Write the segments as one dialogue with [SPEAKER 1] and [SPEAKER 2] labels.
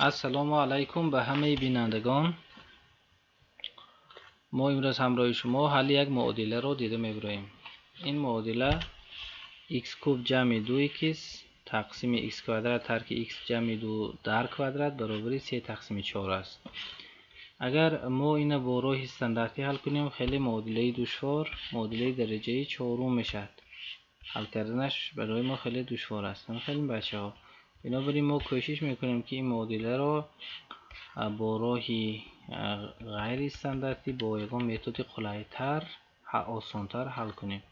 [SPEAKER 1] السلام علیکم به همه بینندگان. ما امروز همراه شما حل یک معادله را دیده می‌بریم. این معادله x کوب جمع 2x تقسیم x کوادرات ترک x جمع 2 در کوادرات برابر 3 تقسیم 4 است. اگر ما این با راه استانداردی حل کنیم خیلی معادله دشوار، معادله درجه 4 میشد. حل کردنش برای ما خیلی دشوار است. خیلی بچه‌ها، بنابراین ما کوشش میکنیم که این معادله را با راهی غیر استانداردی با یک متد قلع‌تر آسان‌تر حل کنیم.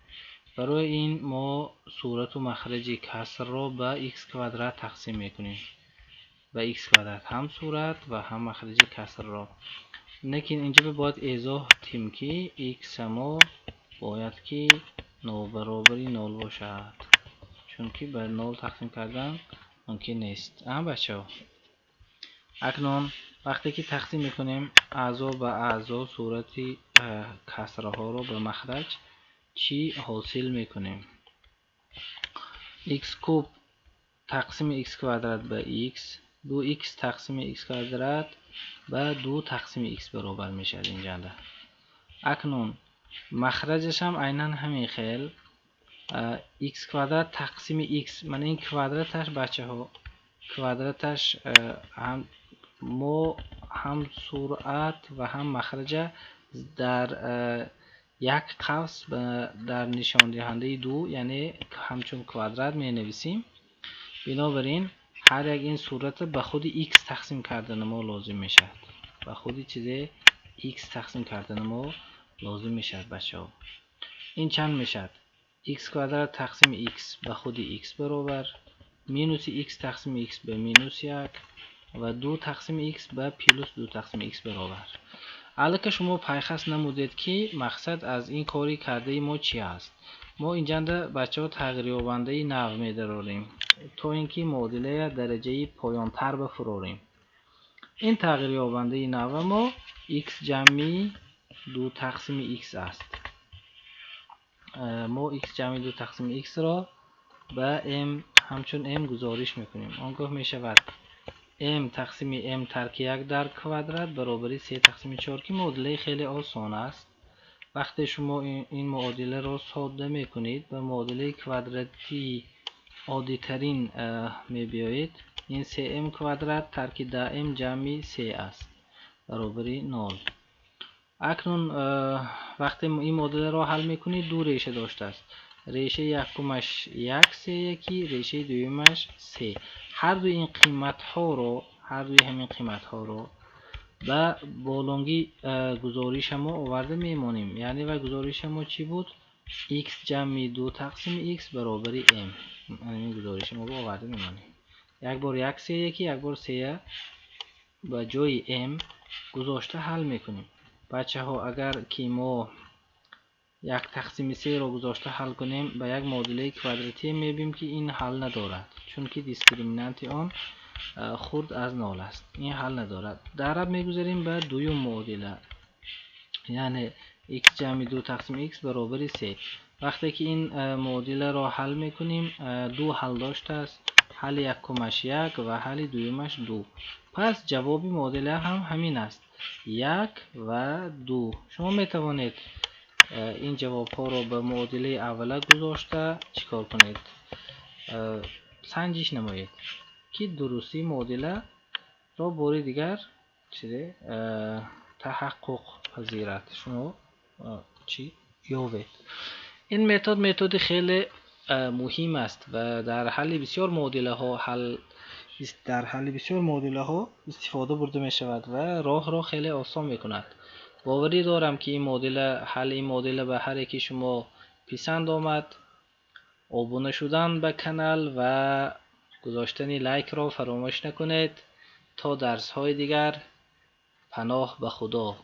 [SPEAKER 1] برای این ما صورت و مخرج کسر را به x کوادرات تقسیم میکنیم. به x کوادرات هم صورت و هم مخرج کسر را. لیکن اینجا باید ایضاح تیم که x ما باید که نابرابری 0 باشد، چون که به 0 تقسیم کردن ممکن نیست. بچه‌ها، اکنون وقتی که تقسیم میکنیم اعضا به اعضا صورتی کسرها رو به مخرج چی حاصل میکنیم؟ x کوب تقسیم x کوادرات به x 2x تقسیم x کوادرات به 2 تقسیم x برابر میشه اینجا. اکنون مخرجش هم عیناً همین خیل x کوادرات تقسیم x، من این کوادراتش بچه‌ها کوادراتش هم سرعت و هم مخرج در یک قوس در نشان دهنده 2، یعنی همچون کوادرات می نویسیم. بنابراین هر یک این صورت به خود x تقسیم کردن ما لازم میشد، به خود چیز x تقسیم کردن ما لازم میشد بچه‌ها. این چند میشد؟ x کوادرات تقسیم x به خود x برابر مینوس x تقسیم x به مینوس 1 و 2 تقسیم x به پلوس 2 تقسیم x برابر. حالا که شما پیخست نمودید که مقصد از این کاری کرده ما چی است، ما اینجا بچه‌ها تغییر یابنده نحو می‌داریم تا اینکه معادله درجه پایان تر بفراریم. این تغییر یابنده نحو ما x جمع 2 تقسیم x است. ما x جمع 2 تقسیم x را به m همچون m گزارش میکنیم. آنگاه میشود m تقسیم m ترک 1 در کوادرات برابر 3 تقسیم 4 که معادله خیلی آسان است. وقتی شما این معادله را ساده میکنید به معادله کوادراتی عادی ترین میبیایید. این 3m کوادرات ترک 10m جمع 3 است برابر 0. اکنون وقتی این معادله را حل میکنید دو ریشه داشته است. ریشه یکمش 1 3 یکی، ریشه دومش 3. هر دوی این قیمت ها رو به بالانگی گزارش ما آورده میمونیم. یعنی و گزارش ما چی بود؟ x جمع 2 تقسیم x برابر m. این گزارش ما آورده میمونیم. یک بار 1 3 یکی، یک بار 3 به جای m گذاشته حل میکنیم. بچه ها اگر که ما 1 تقسیم 3 را گذاشته حل کنیم به یک معادله کوادراتی میبینیم که این حل ندارد، چون که دیسکریمینانت آن خرد از 0 است. این حل ندارد. در عوض میگذاریم به دویم معادله، یعنی x جمع 2 تقسیم x برابر 3. وقتی که این معادله را حل میکنیم دو حل داشته است، حل یکمش 1 و حل دومش 2. پس جواب معادله هم همین است، 1 و 2. شما میتوانید این جواب ها را به معادله اوله گذاشته چیکار کنید؟ سنجش نمایید که درستی معادله را بار دیگر تحقق پذیرد. شما چی یابید؟ این متد خیلی مهم است و در حل بسیار معادله ها استفاده برده می شود و راه را خیلی آسان می کند. باوری دارم که حل این معادله به هر یکی شما پسند آمد. ابونه شدن به کانال و گذاشتن لایک را فراموش نکنید. تا درس های دیگر، پناه به خدا.